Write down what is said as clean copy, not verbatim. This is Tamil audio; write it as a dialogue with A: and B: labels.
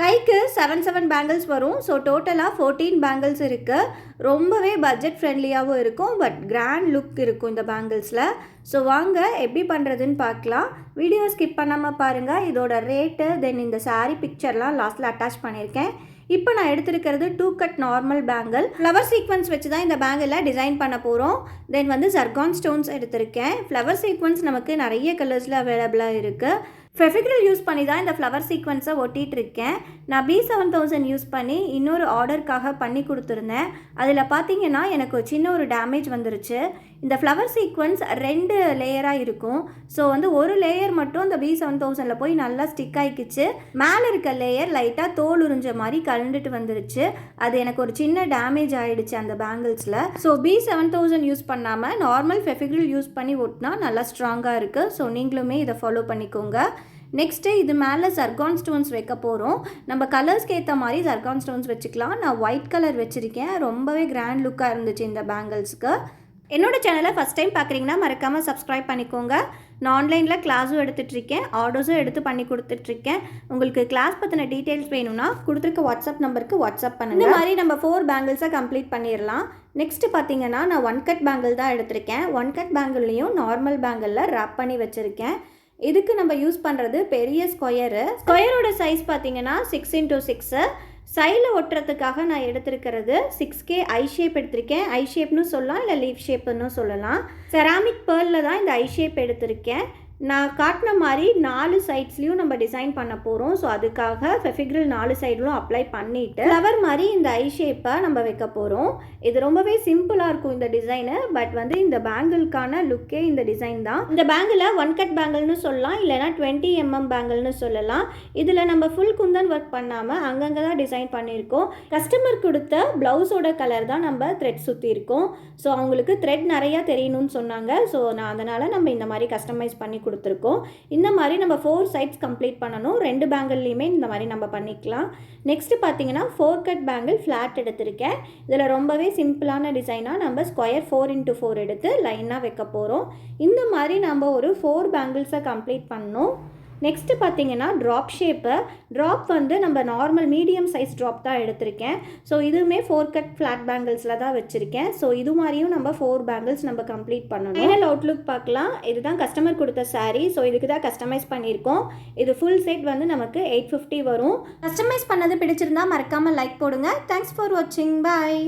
A: கைக்கு 7 பேங்கிள்ஸ் வரும். ஸோ டோட்டலாக 14 பேங்கிள்ஸ் இருக்குது. ரொம்பவே பட்ஜெட் ஃப்ரெண்ட்லியாகவும் இருக்கும். பட் கிராண்ட் லுக் இருக்கும் இந்த பேங்கிள்ஸில். ஸோ வாங்க எப்படி பண்ணுறதுன்னு பார்க்கலாம். வீடியோ ஸ்கிப் பண்ணாமல் பாருங்கள். இதோட ரேட்டு தென் இந்த saree பிக்சர்லாம் லாஸ்ட்டில் அட்டாச் பண்ணியிருக்கேன். இப்போ நான் எடுத்துருக்கிறது 2 cut normal bangle. Flower sequence வச்சு தான் இந்த பேங்கிளில் டிசைன் பண்ண போகிறோம். தென் வந்து ஜர்கான் ஸ்டோன்ஸ் எடுத்திருக்கேன். ஃப்ளவர் சீக்வன்ஸ் நமக்கு நிறைய கலர்ஸில் அவைலபிளாக இருக்குது. ஃபெவிக்ரில் யூஸ் பண்ணி தான் இந்த ஃப்ளவர் சீக்வன்ஸை ஒட்டிகிட்டு இருக்கேன். நான் B7000 யூஸ் பண்ணி இன்னொரு ஆர்டருக்காக பண்ணி கொடுத்துருந்தேன். அதில் பார்த்தீங்கன்னா எனக்கு ஒரு சின்ன ஒரு டேமேஜ் வந்துருச்சு. இந்த ஃப்ளவர் சீக்வன்ஸ் 2 லேயராக இருக்கும். ஸோ வந்து ஒரு லேயர் மட்டும் இந்த B7000 போய் நல்லா ஸ்டிக் ஆகிக்கிச்சு. மேலே இருக்க லேயர் லைட்டாக தோல் உறிஞ்ச மாதிரி கலந்துட்டு வந்துருச்சு. அது எனக்கு ஒரு சின்ன டேமேஜ் ஆகிடுச்சு அந்த பேங்கிள்ஸில். ஸோ B7000 யூஸ் பண்ணாமல் நார்மல் ஃபெவிக்ரில் யூஸ் பண்ணி ஒட்டினா நல்லா ஸ்ட்ராங்காக இருக்குது. ஸோ நீங்களுமே இதை ஃபாலோ பண்ணிக்கோங்க. நெக்ஸ்ட்டு இது மேலே ஜர்கான் ஸ்டோன்ஸ் வைக்க போகிறோம். நம்ம கலர்ஸ்க்கு ஏற்ற மாதிரி ஜர்கான் ஸ்டோன்ஸ் வச்சுக்கலாம். நான் ஒயிட் கலர் வச்சுருக்கேன். ரொம்பவே கிராண்ட் லுக்காக இருந்துச்சு இந்த பேங்கிள்ஸ்க்கு. என்னோடய சேனலை ஃபஸ்ட் டைம் பார்க்குறீங்கன்னா மறக்காமல் சப்ஸ்கிரைப் பண்ணிக்கோங்க. நான் ஆன்லைனில் கிளாஸும் எடுத்துகிட்ருக்கேன், ஆர்டர்ஸும் எடுத்து பண்ணி கொடுத்துட்ருக்கேன். உங்களுக்கு கிளாஸ் பற்றின டீட்டெயில்ஸ் வேணும்னா கொடுத்துருக்க வாட்ஸ்அப் நம்பருக்கு வாட்ஸ்அப் பண்ணுங்கள். இந்த மாதிரி நம்ம 4 பேங்கிள்ஸை கம்ப்ளீட் பண்ணிடலாம். நெக்ஸ்ட்டு பார்த்தீங்கன்னா நான் 1 கட் பேங்கிள் தான் எடுத்திருக்கேன். 1 கட் பேங்கிள்லேயும் நார்மல் பேங்கிளில் ரேப் பண்ணி வச்சுருக்கேன். இதுக்கு நம்ம யூஸ் பண்ணுறது பெரிய ஸ்கொயரோட சைஸ் பார்த்தீங்கன்னா 6x6. சைடில் ஒட்டுறதுக்காக நான் எடுத்துருக்கிறது 6K ஐ ஷேப் எடுத்திருக்கேன். ஐ ஷேப்னு சொல்லலாம், இல்லை லீஃப் ஷேப்னு சொல்லலாம். செராமிக் பேர்லில் தான் இந்த ஐ ஷேப் எடுத்திருக்கேன். நான் காட்டின மாதிரி 4 சைட்ஸ்லையும் நம்ம டிசைன் பண்ண போகிறோம். ஸோ அதுக்காக ஃபெவிக்ரில் 4 சைட்லும் அப்ளை பண்ணிவிட்டு ஃப்ளவர் மாதிரி இந்த ஐ ஷேப்பை நம்ம வைக்க போகிறோம். இது ரொம்பவே சிம்பிளாக இருக்கும் இந்த டிசைனு. பட் வந்து இந்த பேங்கிள்கான லுக்கே இந்த டிசைன் தான். இந்த பேங்கிளை 1 கட் பேங்கிள்னு சொல்லலாம், இல்லைனா 20 mm பேங்கிள்னு சொல்லலாம். இதில் நம்ம ஃபுல் குந்தன் ஒர்க் பண்ணாமல் அங்கங்கே தான் டிசைன் பண்ணியிருக்கோம். கஸ்டமர் கொடுத்த ப்ளவுஸோட கலர் தான் நம்ம த்ரெட் சுற்றிருக்கோம். ஸோ அவங்களுக்கு த்ரெட் நிறையா தெரியணும்னு சொன்னாங்க. ஸோ நான் அதனால் நம்ம இந்த மாதிரி கஸ்டமைஸ் பண்ணி கொடுத்துருக்கோம். இந்த மாதிரி நம்ம 4 சைட்ஸ் கம்ப்ளீட் பண்ணணும். 2 பேங்கிள்லையுமே இந்த மாதிரி நம்ம பண்ணிக்கலாம். நெக்ஸ்ட்டு பார்த்தீங்கன்னா 4 கட் பேங்கிள் ஃப்ளாட் எடுத்திருக்கேன். இதில் ரொம்பவே சிம்பிளான டிசைனாக நம்ம ஸ்கொயர் 4x4 எடுத்து லைனாக வைக்க போகிறோம். இந்த மாதிரி நம்ம ஒரு 4 பேங்கிள்ஸை கம்ப்ளீட் பண்ணணும். நெக்ஸ்ட்டு பார்த்தீங்கன்னா ட்ராப் வந்து நம்ம நார்மல் மீடியம் சைஸ் ட்ராப் தான் எடுத்திருக்கேன். ஸோ இதுவுமே 4 கட் ஃப்ளாட் பேங்கிள்ஸில் தான் வச்சுருக்கேன். ஸோ இது மாதிரியும் நம்ம 4 பேங்கிள்ஸ் நம்ம கம்ப்ளீட் பண்ணணும். ஃபைனல் அவுட்லுக் பார்க்கலாம். இதுதான் கஸ்டமர் கொடுத்த saree. ஸோ இதுக்கு தான் கஸ்டமைஸ் பண்ணியிருக்கோம். இது ஃபுல் செட் வந்து நமக்கு 850 வரும். கஸ்டமைஸ் பண்ணது பிடிச்சிருந்தா மறக்காமல் லைக் போடுங்க. தேங்க்ஸ் ஃபார் வாட்சிங். பாய்.